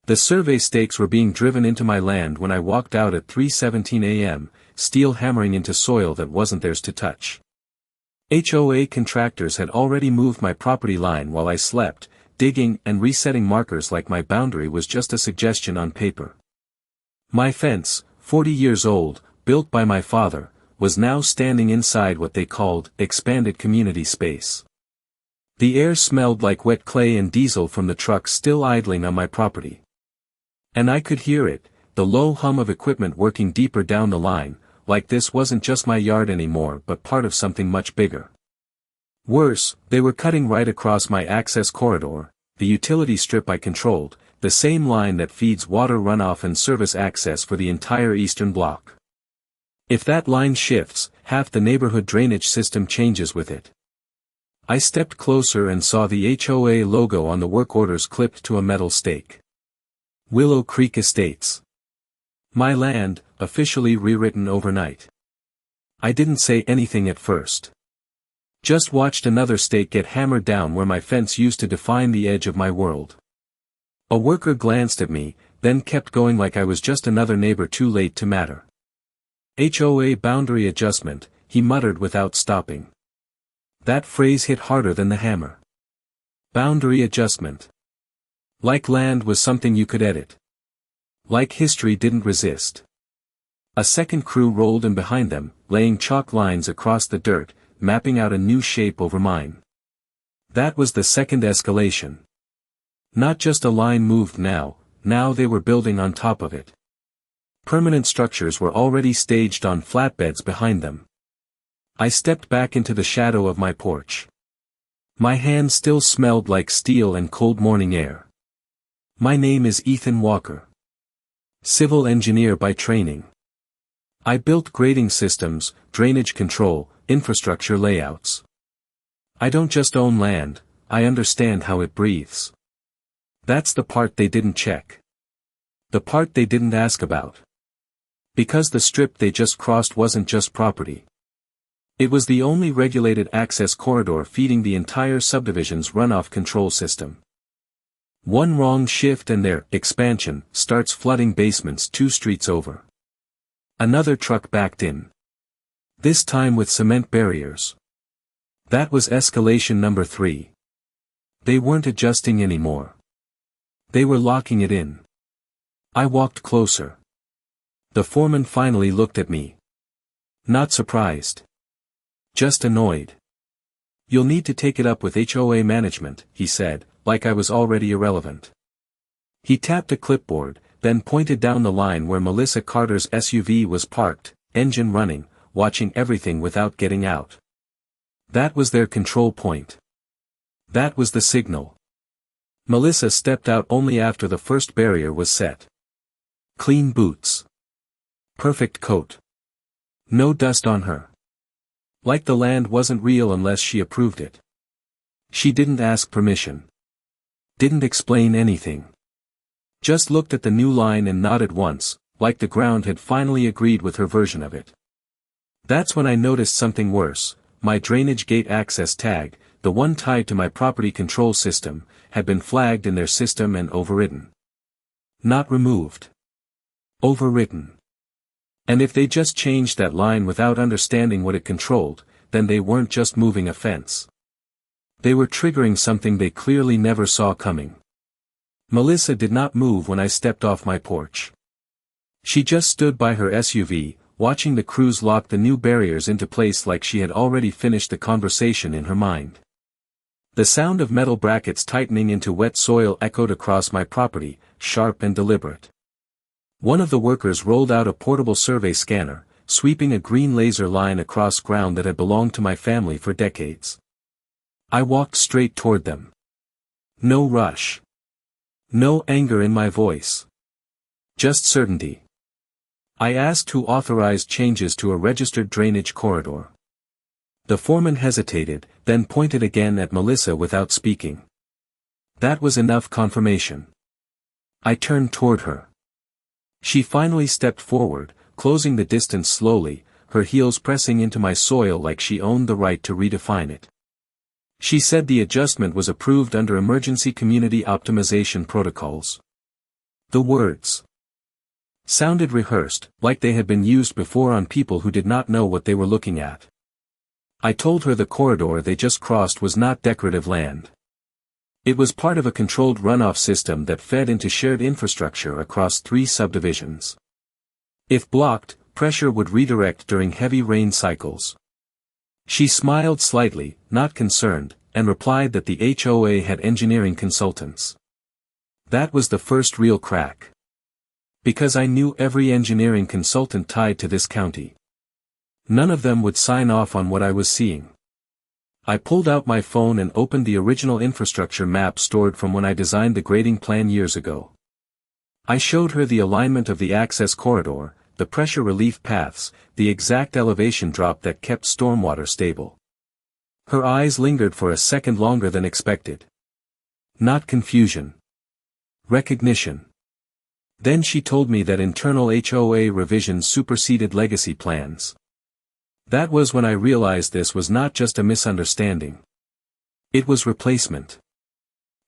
The survey stakes were being driven into my land when I walked out at 3:17 a.m., steel hammering into soil that wasn't theirs to touch. HOA contractors had already moved my property line while I slept, digging and resetting markers like my boundary was just a suggestion on paper. My fence, 40 years old, built by my father, was now standing inside what they called expanded community space. The air smelled like wet clay and diesel from the trucks still idling on my property. And I could hear it, the low hum of equipment working deeper down the line, like this wasn't just my yard anymore but part of something much bigger. Worse, they were cutting right across my access corridor, the utility strip I controlled, the same line that feeds water runoff and service access for the entire eastern block. If that line shifts, half the neighborhood drainage system changes with it. I stepped closer and saw the HOA logo on the work orders clipped to a metal stake. Willow Creek Estates. My land, officially rewritten overnight. I didn't say anything at first. Just watched another stake get hammered down where my fence used to define the edge of my world. A worker glanced at me, then kept going like I was just another neighbor too late to matter. HOA boundary adjustment, he muttered without stopping. That phrase hit harder than the hammer. Boundary adjustment. Like land was something you could edit. Like history didn't resist. A second crew rolled in behind them, laying chalk lines across the dirt, mapping out a new shape over mine. That was the second escalation. Not just a line moved now they were building on top of it. Permanent structures were already staged on flatbeds behind them. I stepped back into the shadow of my porch. My hands still smelled like steel and cold morning air. My name is Ethan Walker. Civil engineer by training. I built grading systems, drainage control, infrastructure layouts. I don't just own land, I understand how it breathes. That's the part they didn't check. The part they didn't ask about. Because the strip they just crossed wasn't just property. It was the only regulated access corridor feeding the entire subdivision's runoff control system. One wrong shift and their expansion starts flooding basements 2 streets over. Another truck backed in. This time with cement barriers. That was escalation number 3. They weren't adjusting anymore. They were locking it in. I walked closer. The foreman finally looked at me. Not surprised. Just annoyed. You'll need to take it up with HOA management, he said, like I was already irrelevant. He tapped a clipboard, then pointed down the line where Melissa Carter's SUV was parked, engine running, watching everything without getting out. That was their control point. That was the signal. Melissa stepped out only after the first barrier was set. Clean boots. Perfect coat. No dust on her. Like the land wasn't real unless she approved it. She didn't ask permission. Didn't explain anything. Just looked at the new line and nodded once, like the ground had finally agreed with her version of it. That's when I noticed something worse. My drainage gate access tag, the one tied to my property control system, had been flagged in their system and overridden. Not removed. Overwritten. And if they just changed that line without understanding what it controlled, then they weren't just moving a fence. They were triggering something they clearly never saw coming. Melissa did not move when I stepped off my porch. She just stood by her SUV, watching the crews lock the new barriers into place like she had already finished the conversation in her mind. The sound of metal brackets tightening into wet soil echoed across my property, sharp and deliberate. One of the workers rolled out a portable survey scanner, sweeping a green laser line across ground that had belonged to my family for decades. I walked straight toward them. No rush. No anger in my voice. Just certainty. I asked who authorized changes to a registered drainage corridor. The foreman hesitated, then pointed again at Melissa without speaking. That was enough confirmation. I turned toward her. She finally stepped forward, closing the distance slowly, her heels pressing into my soil like she owned the right to redefine it. She said the adjustment was approved under emergency community optimization protocols. The words sounded rehearsed, like they had been used before on people who did not know what they were looking at. I told her the corridor they just crossed was not decorative land. It was part of a controlled runoff system that fed into shared infrastructure across 3 subdivisions. If blocked, pressure would redirect during heavy rain cycles. She smiled slightly, not concerned, and replied that the HOA had engineering consultants. That was the first real crack. Because I knew every engineering consultant tied to this county. None of them would sign off on what I was seeing. I pulled out my phone and opened the original infrastructure map stored from when I designed the grading plan years ago. I showed her the alignment of the access corridor, the pressure relief paths, the exact elevation drop that kept stormwater stable. Her eyes lingered for a second longer than expected. Not confusion. Recognition. Then she told me that internal HOA revisions superseded legacy plans. That was when I realized this was not just a misunderstanding. It was replacement.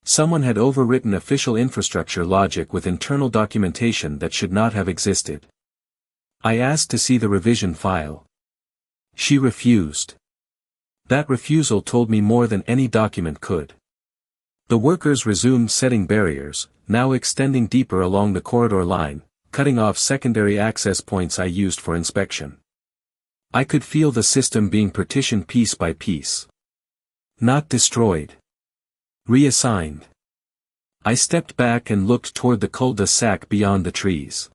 Someone had overwritten official infrastructure logic with internal documentation that should not have existed. I asked to see the revision file. She refused. That refusal told me more than any document could. The workers resumed setting barriers, now extending deeper along the corridor line, cutting off secondary access points I used for inspection. I could feel the system being partitioned piece by piece. Not destroyed. Reassigned. I stepped back and looked toward the cul-de-sac beyond the trees.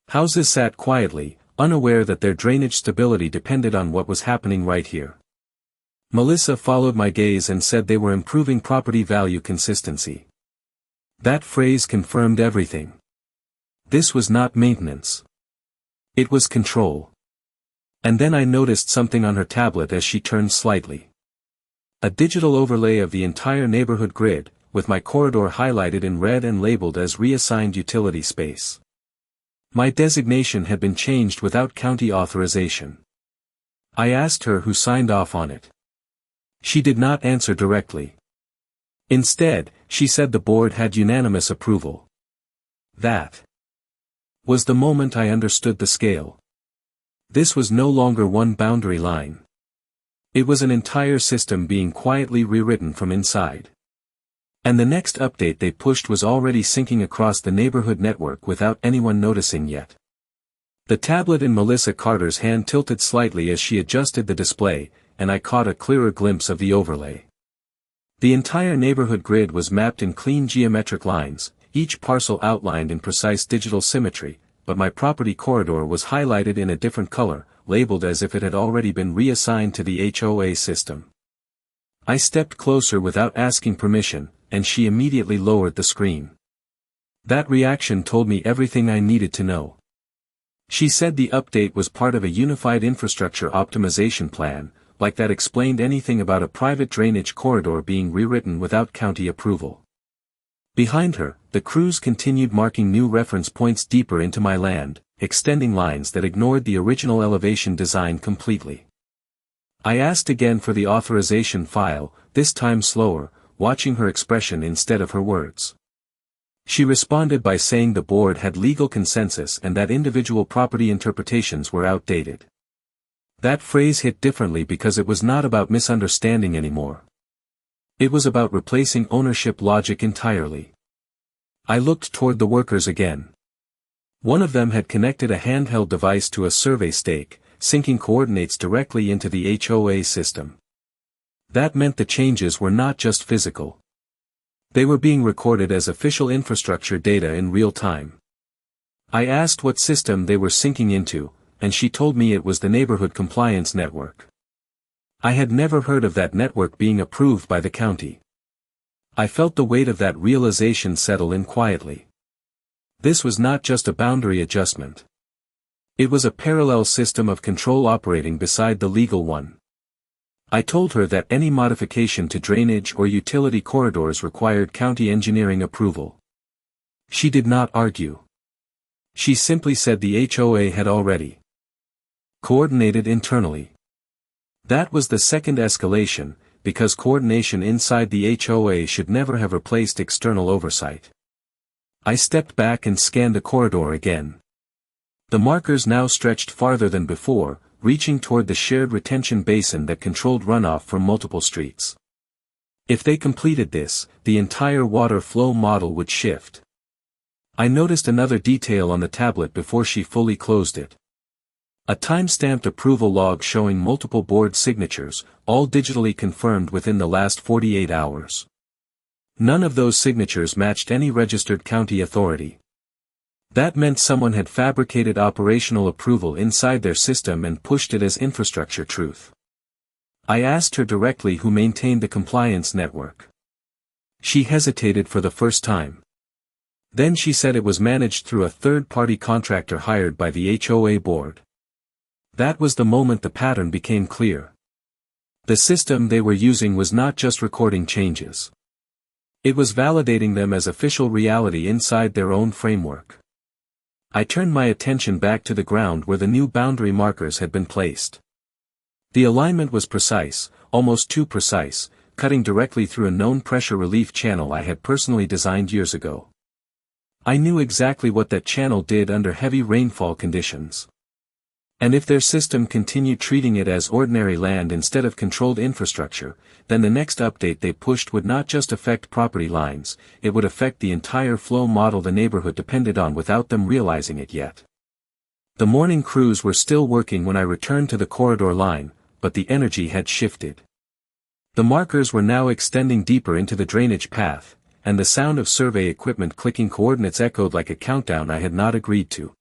Houses sat quietly, unaware that their drainage stability depended on what was happening right here. Melissa followed my gaze and said they were improving property value consistency. That phrase confirmed everything. This was not maintenance. It was control. And then I noticed something on her tablet as she turned slightly. A digital overlay of the entire neighborhood grid, with my corridor highlighted in red and labeled as reassigned utility space. My designation had been changed without county authorization. I asked her who signed off on it. She did not answer directly. Instead, she said the board had unanimous approval. That was the moment I understood the scale. This was no longer one boundary line. It was an entire system being quietly rewritten from inside. And the next update they pushed was already syncing across the neighborhood network without anyone noticing yet. The tablet in Melissa Carter's hand tilted slightly as she adjusted the display, and I caught a clearer glimpse of the overlay. The entire neighborhood grid was mapped in clean geometric lines, each parcel outlined in precise digital symmetry, but my property corridor was highlighted in a different color, labeled as if it had already been reassigned to the HOA system. I stepped closer without asking permission, and she immediately lowered the screen. That reaction told me everything I needed to know. She said the update was part of a unified infrastructure optimization plan, like that explained anything about a private drainage corridor being rewritten without county approval. Behind her, the crews continued marking new reference points deeper into my land, extending lines that ignored the original elevation design completely. I asked again for the authorization file, this time slower, watching her expression instead of her words. She responded by saying the board had legal consensus and that individual property interpretations were outdated. That phrase hit differently because it was not about misunderstanding anymore. It was about replacing ownership logic entirely. I looked toward the workers again. One of them had connected a handheld device to a survey stake, syncing coordinates directly into the HOA system. That meant the changes were not just physical. They were being recorded as official infrastructure data in real time. I asked what system they were syncing into, and she told me it was the Neighborhood Compliance Network. I had never heard of that network being approved by the county. I felt the weight of that realization settle in quietly. This was not just a boundary adjustment. It was a parallel system of control operating beside the legal one. I told her that any modification to drainage or utility corridors required county engineering approval. She did not argue. She simply said the HOA had already coordinated internally. That was the second escalation, because coordination inside the HOA should never have replaced external oversight. I stepped back and scanned the corridor again. The markers now stretched farther than before, reaching toward the shared retention basin that controlled runoff from multiple streets. If they completed this, the entire water flow model would shift. I noticed another detail on the tablet before she fully closed it. A time-stamped approval log showing multiple board signatures, all digitally confirmed within the last 48 hours. None of those signatures matched any registered county authority. That meant someone had fabricated operational approval inside their system and pushed it as infrastructure truth. I asked her directly who maintained the compliance network. She hesitated for the first time. Then she said it was managed through a third-party contractor hired by the HOA board. That was the moment the pattern became clear. The system they were using was not just recording changes. It was validating them as official reality inside their own framework. I turned my attention back to the ground where the new boundary markers had been placed. The alignment was precise, almost too precise, cutting directly through a known pressure relief channel I had personally designed years ago. I knew exactly what that channel did under heavy rainfall conditions. And if their system continued treating it as ordinary land instead of controlled infrastructure, then the next update they pushed would not just affect property lines, it would affect the entire flow model the neighborhood depended on without them realizing it yet. The morning crews were still working when I returned to the corridor line, but the energy had shifted. The markers were now extending deeper into the drainage path, and the sound of survey equipment clicking coordinates echoed like a countdown I had not agreed to.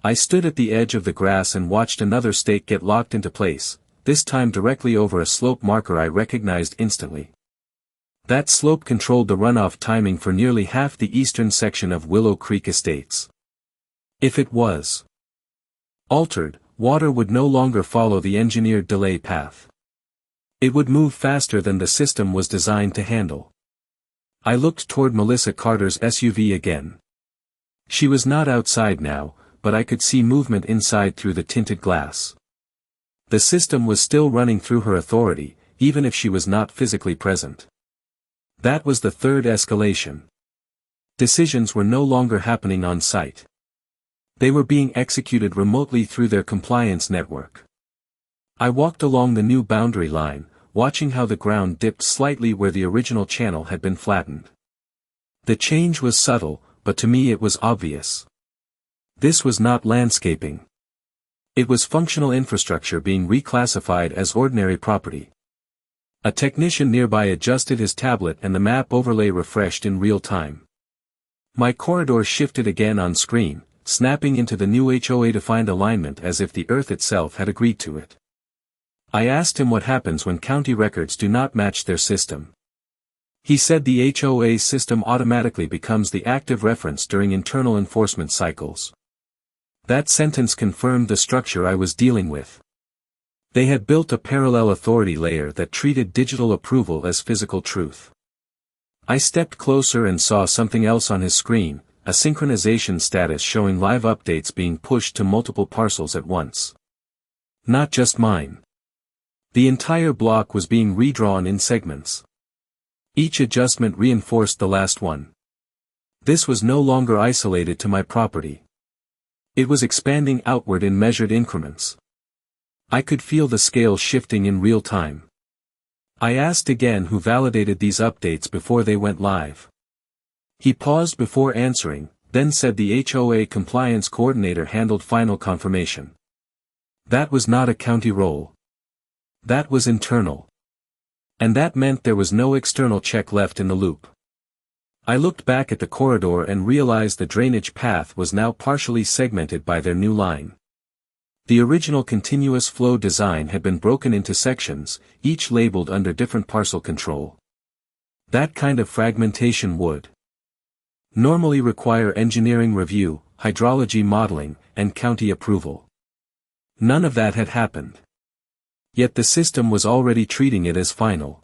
I stood at the edge of the grass and watched another stake get locked into place, this time directly over a slope marker I recognized instantly. That slope controlled the runoff timing for nearly half the eastern section of Willow Creek Estates. If it was altered, water would no longer follow the engineered delay path. It would move faster than the system was designed to handle. I looked toward Melissa Carter's SUV again. She was not outside now, but I could see movement inside through the tinted glass. The system was still running through her authority, even if she was not physically present. That was the third escalation. Decisions were no longer happening on site. They were being executed remotely through their compliance network. I walked along the new boundary line, watching how the ground dipped slightly where the original channel had been flattened. The change was subtle, but to me it was obvious. This was not landscaping. It was functional infrastructure being reclassified as ordinary property. A technician nearby adjusted his tablet and the map overlay refreshed in real time. My corridor shifted again on screen, snapping into the new HOA-defined alignment as if the earth itself had agreed to it. I asked him what happens when county records do not match their system. He said the HOA system automatically becomes the active reference during internal enforcement cycles. That sentence confirmed the structure I was dealing with. They had built a parallel authority layer that treated digital approval as physical truth. I stepped closer and saw something else on his screen, a synchronization status showing live updates being pushed to multiple parcels at once. Not just mine. The entire block was being redrawn in segments. Each adjustment reinforced the last one. This was no longer isolated to my property. It was expanding outward in measured increments. I could feel the scale shifting in real time. I asked again who validated these updates before they went live. He paused before answering, then said the HOA compliance coordinator handled final confirmation. That was not a county role. That was internal. And that meant there was no external check left in the loop. I looked back at the corridor and realized the drainage path was now partially segmented by their new line. The original continuous flow design had been broken into sections, each labeled under different parcel control. That kind of fragmentation would normally require engineering review, hydrology modeling, and county approval. None of that had happened. Yet the system was already treating it as final.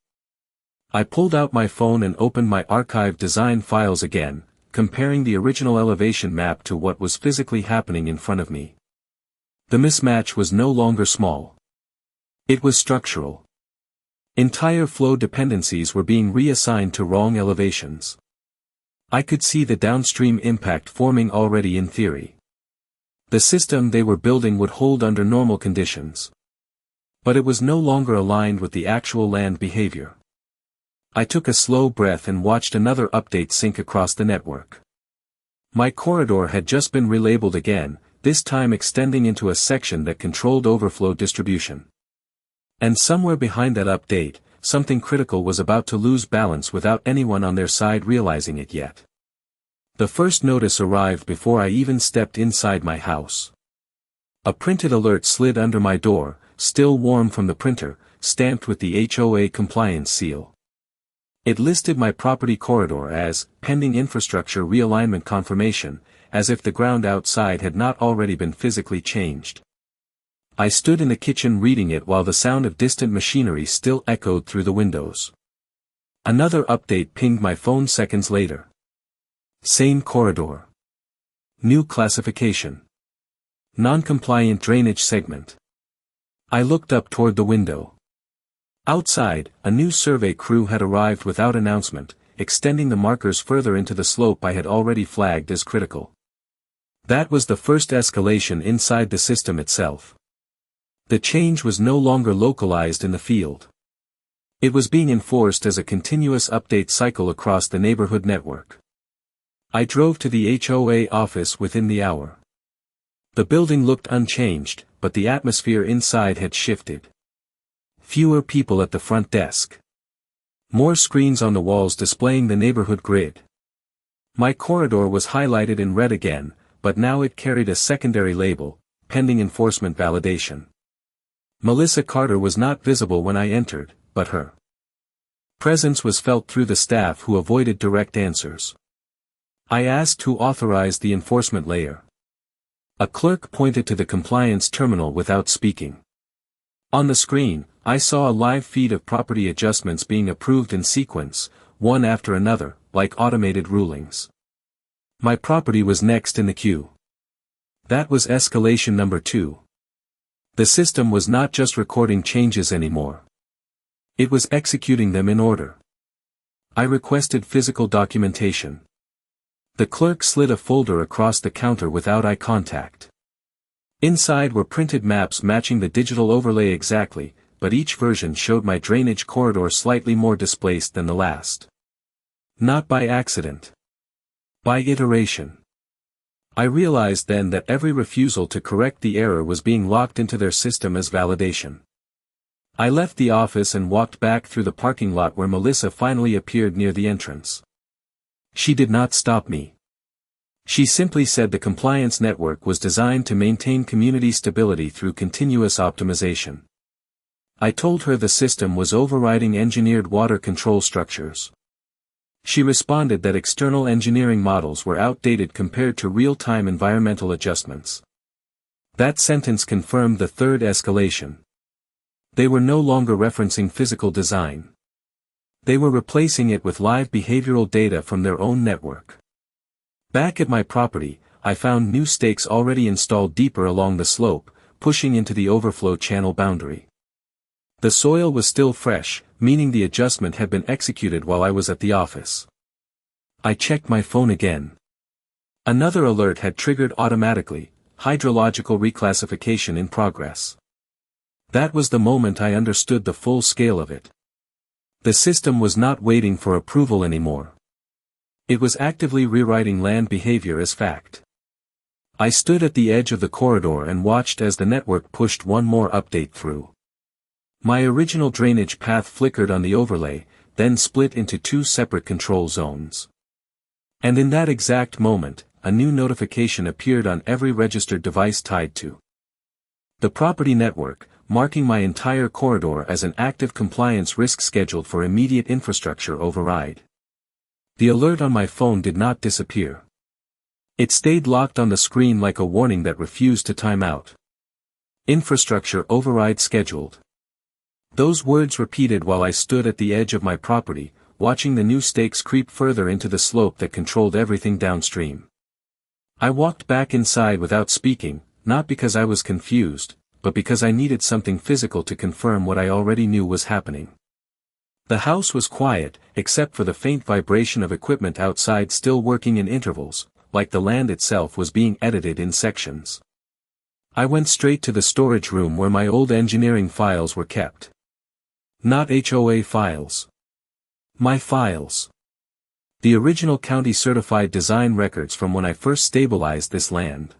I pulled out my phone and opened my archived design files again, comparing the original elevation map to what was physically happening in front of me. The mismatch was no longer small. It was structural. Entire flow dependencies were being reassigned to wrong elevations. I could see the downstream impact forming already in theory. The system they were building would hold under normal conditions. But it was no longer aligned with the actual land behavior. I took a slow breath and watched another update sink across the network. My corridor had just been relabeled again, this time extending into a section that controlled overflow distribution. And somewhere behind that update, something critical was about to lose balance without anyone on their side realizing it yet. The first notice arrived before I even stepped inside my house. A printed alert slid under my door, still warm from the printer, stamped with the HOA compliance seal. It listed my property corridor as pending infrastructure realignment confirmation, as if the ground outside had not already been physically changed. I stood in the kitchen reading it while the sound of distant machinery still echoed through the windows. Another update pinged my phone seconds later. Same corridor. New classification. Non-compliant drainage segment. I looked up toward the window. Outside, a new survey crew had arrived without announcement, extending the markers further into the slope I had already flagged as critical. That was the first escalation inside the system itself. The change was no longer localized in the field. It was being enforced as a continuous update cycle across the neighborhood network. I drove to the HOA office within the hour. The building looked unchanged, but the atmosphere inside had shifted. Fewer people at the front desk. More screens on the walls displaying the neighborhood grid. My corridor was highlighted in red again, but now it carried a secondary label, pending enforcement validation. Melissa Carter was not visible when I entered, but her presence was felt through the staff who avoided direct answers. I asked who authorized the enforcement layer. A clerk pointed to the compliance terminal without speaking. On the screen, I saw a live feed of property adjustments being approved in sequence, one after another, like automated rulings. My property was next in the queue. That was escalation number 2. The system was not just recording changes anymore. It was executing them in order. I requested physical documentation. The clerk slid a folder across the counter without eye contact. Inside were printed maps matching the digital overlay exactly, but each version showed my drainage corridor slightly more displaced than the last. Not by accident. By iteration. I realized then that every refusal to correct the error was being locked into their system as validation. I left the office and walked back through the parking lot where Melissa finally appeared near the entrance. She did not stop me. She simply said the compliance network was designed to maintain community stability through continuous optimization. I told her the system was overriding engineered water control structures. She responded that external engineering models were outdated compared to real-time environmental adjustments. That sentence confirmed the third escalation. They were no longer referencing physical design. They were replacing it with live behavioral data from their own network. Back at my property, I found new stakes already installed deeper along the slope, pushing into the overflow channel boundary. The soil was still fresh, meaning the adjustment had been executed while I was at the office. I checked my phone again. Another alert had triggered automatically, hydrological reclassification in progress. That was the moment I understood the full scale of it. The system was not waiting for approval anymore. It was actively rewriting land behavior as fact. I stood at the edge of the corridor and watched as the network pushed one more update through. My original drainage path flickered on the overlay, then split into 2 separate control zones. And in that exact moment, a new notification appeared on every registered device tied to the property network, marking my entire corridor as an active compliance risk scheduled for immediate infrastructure override. The alert on my phone did not disappear. It stayed locked on the screen like a warning that refused to time out. Infrastructure override scheduled. Those words repeated while I stood at the edge of my property, watching the new stakes creep further into the slope that controlled everything downstream. I walked back inside without speaking, not because I was confused, but because I needed something physical to confirm what I already knew was happening. The house was quiet, except for the faint vibration of equipment outside still working in intervals, like the land itself was being edited in sections. I went straight to the storage room where my old engineering files were kept. Not HOA files. My files. The original county-certified design records from when I first stabilized this land.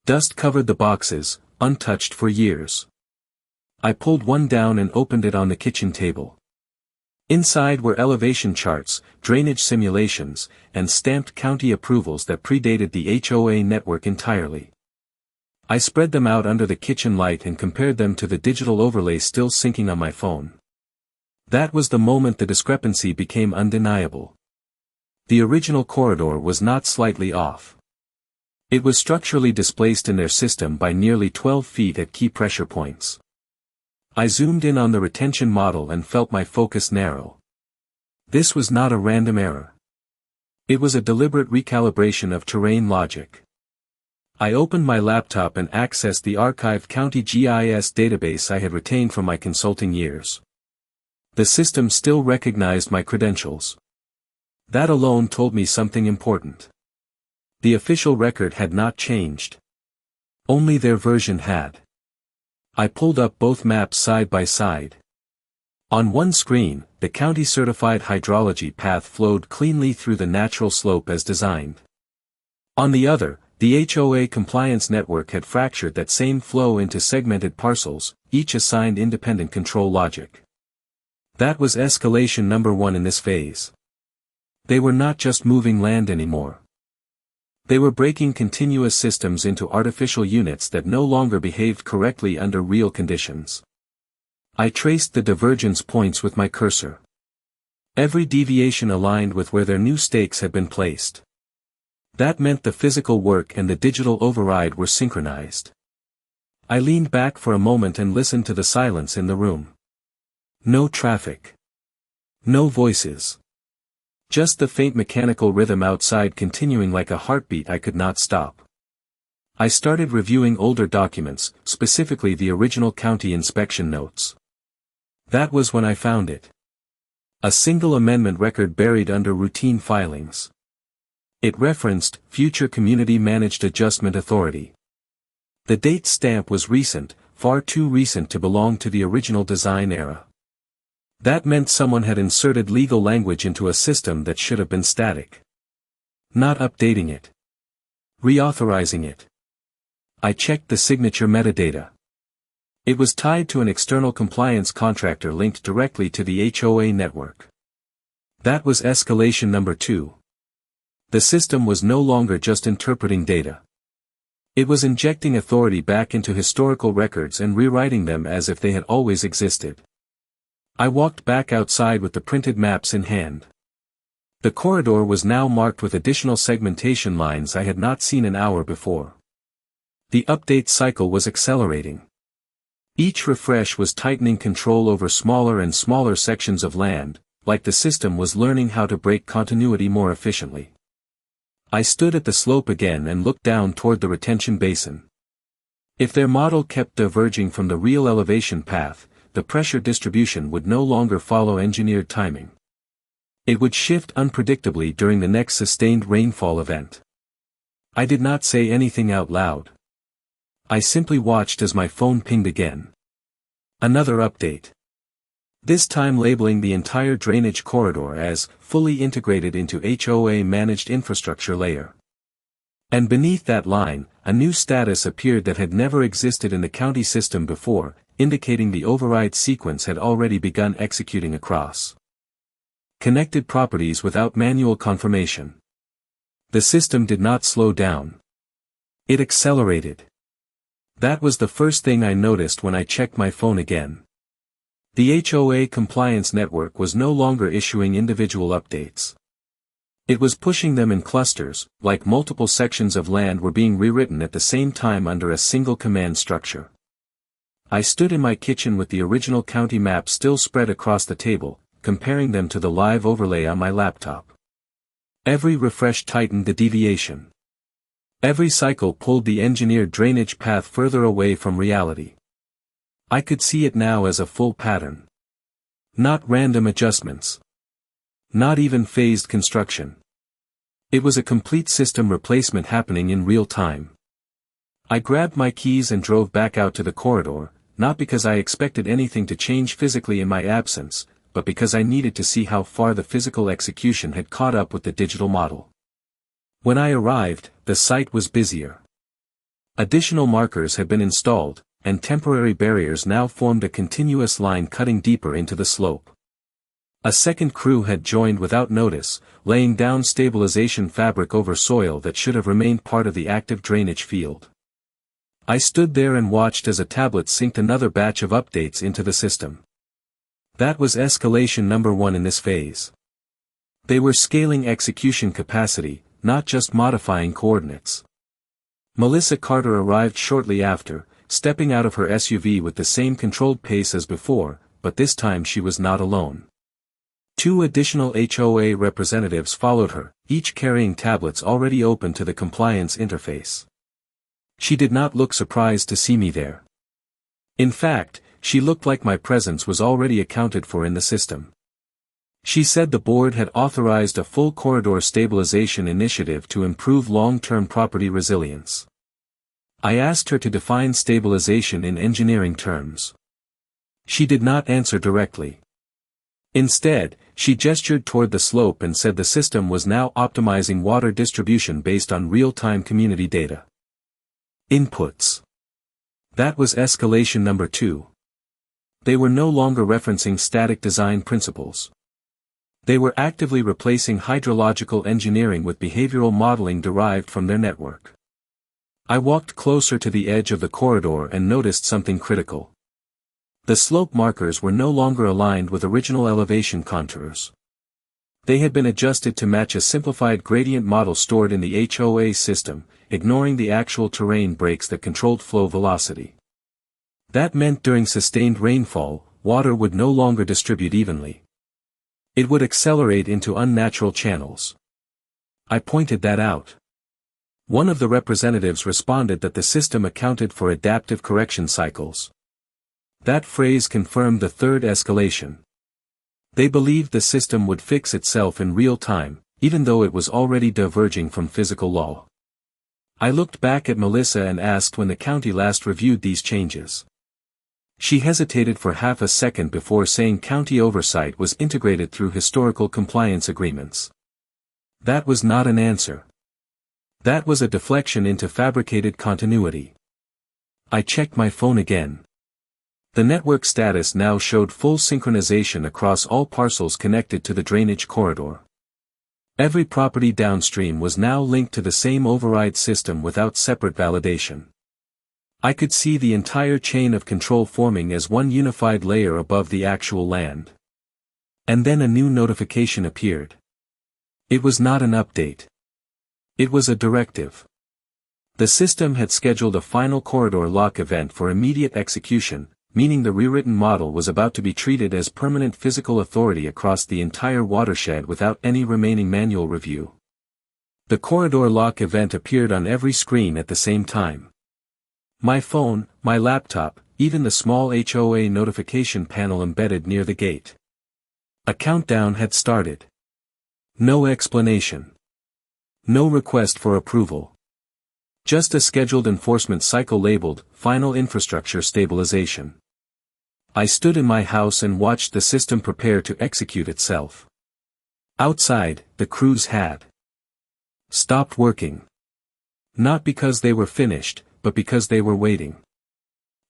Dust covered the boxes, untouched for years. I pulled one down and opened it on the kitchen table. Inside were elevation charts, drainage simulations, and stamped county approvals that predated the HOA network entirely. I spread them out under the kitchen light and compared them to the digital overlay still syncing on my phone. That was the moment the discrepancy became undeniable. The original corridor was not slightly off. It was structurally displaced in their system by nearly 12 feet at key pressure points. I zoomed in on the retention model and felt my focus narrow. This was not a random error. It was a deliberate recalibration of terrain logic. I opened my laptop and accessed the archived county GIS database I had retained from my consulting years. The system still recognized my credentials. That alone told me something important. The official record had not changed. Only their version had. I pulled up both maps side by side. On one screen, the county-certified hydrology path flowed cleanly through the natural slope as designed. On the other, the HOA compliance network had fractured that same flow into segmented parcels, each assigned independent control logic. That was escalation number 1 in this phase. They were not just moving land anymore. They were breaking continuous systems into artificial units that no longer behaved correctly under real conditions. I traced the divergence points with my cursor. Every deviation aligned with where their new stakes had been placed. That meant the physical work and the digital override were synchronized. I leaned back for a moment and listened to the silence in the room. No traffic. No voices. Just the faint mechanical rhythm outside continuing like a heartbeat I could not stop. I started reviewing older documents, specifically the original county inspection notes. That was when I found it. A single amendment record buried under routine filings. It referenced Future Community Managed Adjustment Authority. The date stamp was recent, far too recent to belong to the original design era. That meant someone had inserted legal language into a system that should have been static. Not updating it. Reauthorizing it. I checked the signature metadata. It was tied to an external compliance contractor linked directly to the HOA network. That was escalation number 2. The system was no longer just interpreting data. It was injecting authority back into historical records and rewriting them as if they had always existed. I walked back outside with the printed maps in hand. The corridor was now marked with additional segmentation lines I had not seen an hour before. The update cycle was accelerating. Each refresh was tightening control over smaller and smaller sections of land, like the system was learning how to break continuity more efficiently. I stood at the slope again and looked down toward the retention basin. If their model kept diverging from the real elevation path, the pressure distribution would no longer follow engineered timing. It would shift unpredictably during the next sustained rainfall event. I did not say anything out loud. I simply watched as my phone pinged again. Another update. This time labeling the entire drainage corridor as fully integrated into HOA managed infrastructure layer. And beneath that line, a new status appeared that had never existed in the county system before, indicating the override sequence had already begun executing across connected properties without manual confirmation. The system did not slow down. It accelerated. That was the first thing I noticed when I checked my phone again. The HOA compliance network was no longer issuing individual updates. It was pushing them in clusters, like multiple sections of land were being rewritten at the same time under a single command structure. I stood in my kitchen with the original county map still spread across the table, comparing them to the live overlay on my laptop. Every refresh tightened the deviation. Every cycle pulled the engineered drainage path further away from reality. I could see it now as a full pattern. Not random adjustments. Not even phased construction. It was a complete system replacement happening in real time. I grabbed my keys and drove back out to the corridor, not because I expected anything to change physically in my absence, but because I needed to see how far the physical execution had caught up with the digital model. When I arrived, the site was busier. Additional markers had been installed, and temporary barriers now formed a continuous line cutting deeper into the slope. A second crew had joined without notice, laying down stabilization fabric over soil that should have remained part of the active drainage field. I stood there and watched as a tablet synced another batch of updates into the system. That was escalation number 1 in this phase. They were scaling execution capacity, not just modifying coordinates. Melissa Carter arrived shortly after, stepping out of her SUV with the same controlled pace as before, but this time she was not alone. 2 additional HOA representatives followed her, each carrying tablets already open to the compliance interface. She did not look surprised to see me there. In fact, she looked like my presence was already accounted for in the system. She said the board had authorized a full corridor stabilization initiative to improve long-term property resilience. I asked her to define stabilization in engineering terms. She did not answer directly. Instead, she gestured toward the slope and said the system was now optimizing water distribution based on real-time community data. Inputs. That was escalation number 2. They were no longer referencing static design principles. They were actively replacing hydrological engineering with behavioral modeling derived from their network. I walked closer to the edge of the corridor and noticed something critical. The slope markers were no longer aligned with original elevation contours. They had been adjusted to match a simplified gradient model stored in the HOA system, ignoring the actual terrain breaks that controlled flow velocity. That meant during sustained rainfall, water would no longer distribute evenly. It would accelerate into unnatural channels. I pointed that out. One of the representatives responded that the system accounted for adaptive correction cycles. That phrase confirmed the third escalation. They believed the system would fix itself in real time, even though it was already diverging from physical law. I looked back at Melissa and asked when the county last reviewed these changes. She hesitated for half a second before saying county oversight was integrated through historical compliance agreements. That was not an answer. That was a deflection into fabricated continuity. I checked my phone again. The network status now showed full synchronization across all parcels connected to the drainage corridor. Every property downstream was now linked to the same override system without separate validation. I could see the entire chain of control forming as one unified layer above the actual land. And then a new notification appeared. It was not an update. It was a directive. The system had scheduled a final corridor lock event for immediate execution, meaning the rewritten model was about to be treated as permanent physical authority across the entire watershed without any remaining manual review. The corridor lock event appeared on every screen at the same time. My phone, my laptop, even the small HOA notification panel embedded near the gate. A countdown had started. No explanation. No request for approval. Just a scheduled enforcement cycle labeled, Final Infrastructure Stabilization. I stood in my house and watched the system prepare to execute itself. Outside, the crews had stopped working. Not because they were finished, but because they were waiting.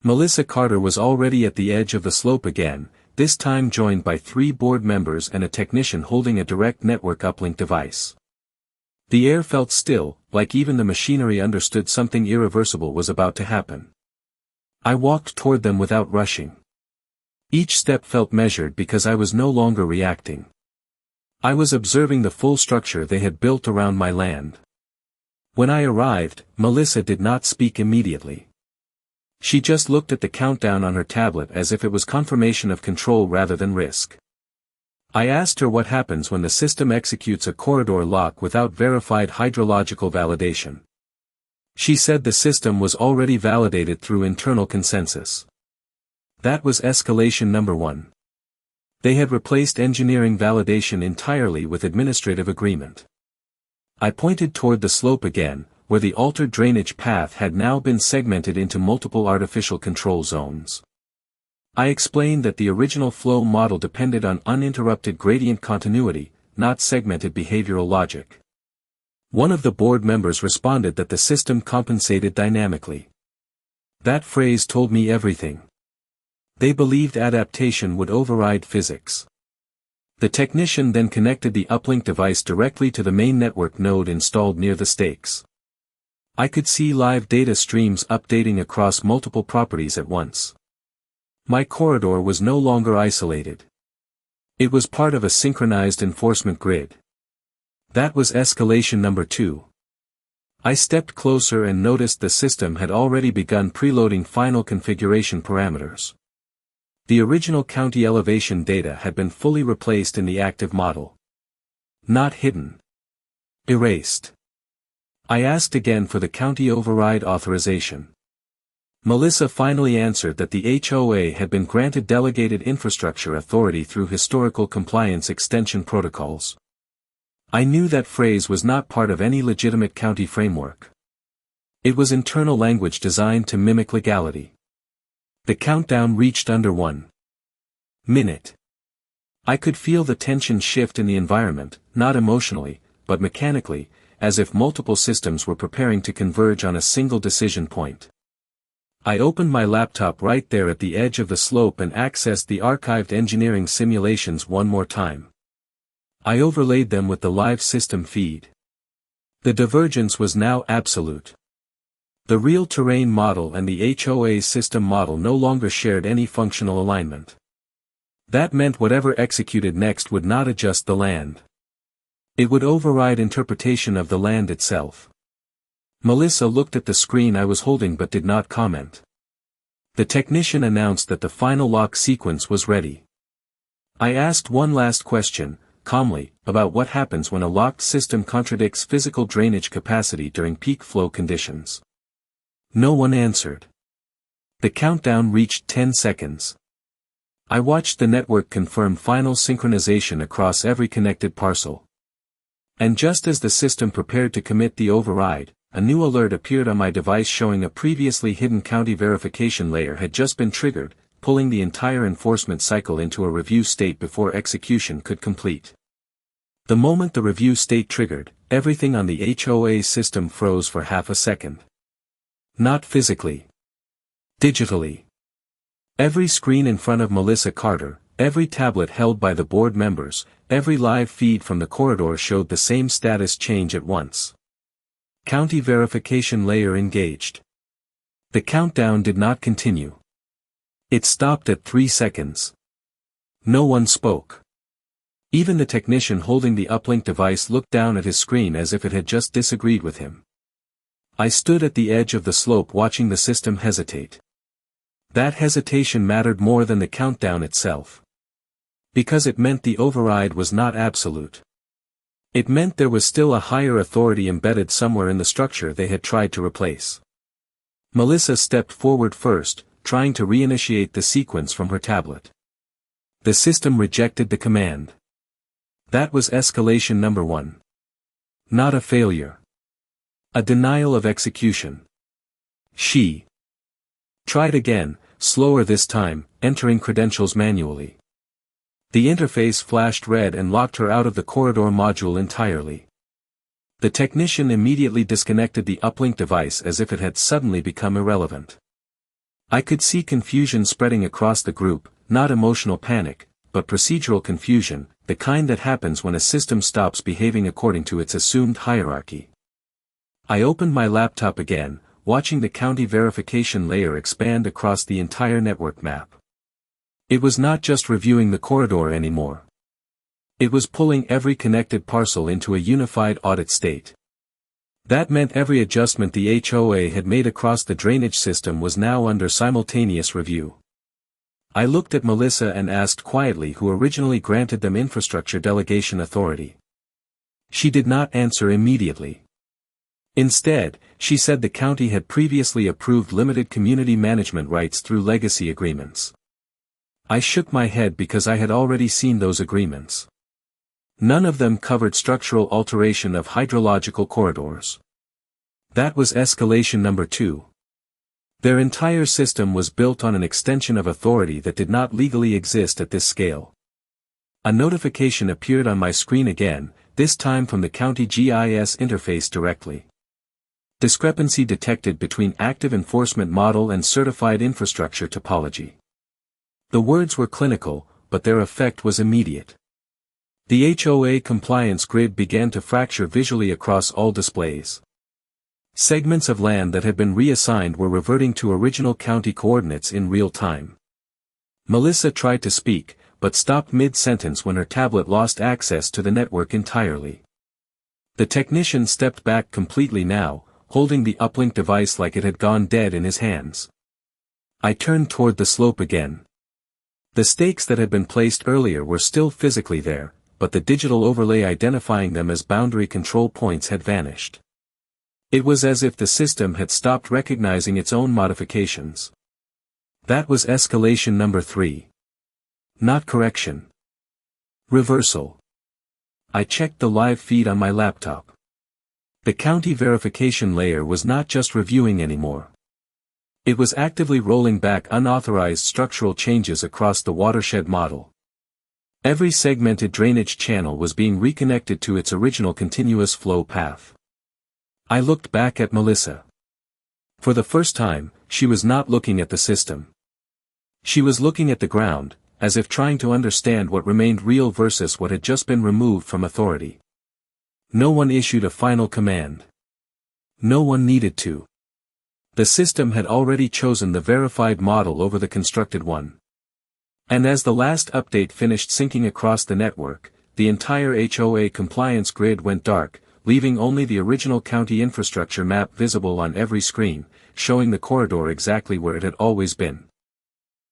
Melissa Carter was already at the edge of the slope again, this time joined by 3 board members and a technician holding a direct network uplink device. The air felt still, like even the machinery understood something irreversible was about to happen. I walked toward them without rushing. Each step felt measured because I was no longer reacting. I was observing the full structure they had built around my land. When I arrived, Melissa did not speak immediately. She just looked at the countdown on her tablet as if it was confirmation of control rather than risk. I asked her what happens when the system executes a corridor lock without verified hydrological validation. She said the system was already validated through internal consensus. That was escalation number 1. They had replaced engineering validation entirely with administrative agreement. I pointed toward the slope again, where the altered drainage path had now been segmented into multiple artificial control zones. I explained that the original flow model depended on uninterrupted gradient continuity, not segmented behavioral logic. One of the board members responded that the system compensated dynamically. That phrase told me everything. They believed adaptation would override physics. The technician then connected the uplink device directly to the main network node installed near the stakes. I could see live data streams updating across multiple properties at once. My corridor was no longer isolated. It was part of a synchronized enforcement grid. That was escalation number 2. I stepped closer and noticed the system had already begun preloading final configuration parameters. The original county elevation data had been fully replaced in the active model. Not hidden. Erased. I asked again for the county override authorization. Melissa finally answered that the HOA had been granted delegated infrastructure authority through historical compliance extension protocols. I knew that phrase was not part of any legitimate county framework. It was internal language designed to mimic legality. The countdown reached under 1 minute. I could feel the tension shift in the environment, not emotionally, but mechanically, as if multiple systems were preparing to converge on a single decision point. I opened my laptop right there at the edge of the slope and accessed the archived engineering simulations one more time. I overlaid them with the live system feed. The divergence was now absolute. The real terrain model and the HOA system model no longer shared any functional alignment. That meant whatever executed next would not adjust the land. It would override interpretation of the land itself. Melissa looked at the screen I was holding but did not comment. The technician announced that the final lock sequence was ready. I asked one last question, calmly, about what happens when a locked system contradicts physical drainage capacity during peak flow conditions. No one answered. The countdown reached 10 seconds. I watched the network confirm final synchronization across every connected parcel. And just as the system prepared to commit the override, a new alert appeared on my device showing a previously hidden county verification layer had just been triggered, pulling the entire enforcement cycle into a review state before execution could complete. The moment the review state triggered, everything on the HOA system froze for half a second. Not physically. Digitally. Every screen in front of Melissa Carter, every tablet held by the board members, every live feed from the corridor showed the same status change at once. County verification layer engaged. The countdown did not continue. It stopped at 3 seconds. No one spoke. Even the technician holding the uplink device looked down at his screen as if it had just disagreed with him. I stood at the edge of the slope watching the system hesitate. That hesitation mattered more than the countdown itself. Because it meant the override was not absolute. It meant there was still a higher authority embedded somewhere in the structure they had tried to replace. Melissa stepped forward first, trying to reinitiate the sequence from her tablet. The system rejected the command. That was escalation number 1. Not a failure. A denial of execution. She tried again, slower this time, entering credentials manually. The interface flashed red and locked her out of the corridor module entirely. The technician immediately disconnected the uplink device as if it had suddenly become irrelevant. I could see confusion spreading across the group, not emotional panic, but procedural confusion, the kind that happens when a system stops behaving according to its assumed hierarchy. I opened my laptop again, watching the county verification layer expand across the entire network map. It was not just reviewing the corridor anymore. It was pulling every connected parcel into a unified audit state. That meant every adjustment the HOA had made across the drainage system was now under simultaneous review. I looked at Melissa and asked quietly who originally granted them infrastructure delegation authority. She did not answer immediately. Instead, she said the county had previously approved limited community management rights through legacy agreements. I shook my head because I had already seen those agreements. None of them covered structural alteration of hydrological corridors. That was escalation number 2. Their entire system was built on an extension of authority that did not legally exist at this scale. A notification appeared on my screen again, this time from the county GIS interface directly. Discrepancy detected between active enforcement model and certified infrastructure topology. The words were clinical, but their effect was immediate. The HOA compliance grid began to fracture visually across all displays. Segments of land that had been reassigned were reverting to original county coordinates in real time. Melissa tried to speak, but stopped mid-sentence when her tablet lost access to the network entirely. The technician stepped back completely now, holding the uplink device like it had gone dead in his hands. I turned toward the slope again. The stakes that had been placed earlier were still physically there, but the digital overlay identifying them as boundary control points had vanished. It was as if the system had stopped recognizing its own modifications. That was escalation number 3. Not correction. Reversal. I checked the live feed on my laptop. The county verification layer was not just reviewing anymore. It was actively rolling back unauthorized structural changes across the watershed model. Every segmented drainage channel was being reconnected to its original continuous flow path. I looked back at Melissa. For the first time, she was not looking at the system. She was looking at the ground, as if trying to understand what remained real versus what had just been removed from authority. No one issued a final command. No one needed to. The system had already chosen the verified model over the constructed one. And as the last update finished syncing across the network, the entire HOA compliance grid went dark, leaving only the original county infrastructure map visible on every screen, showing the corridor exactly where it had always been.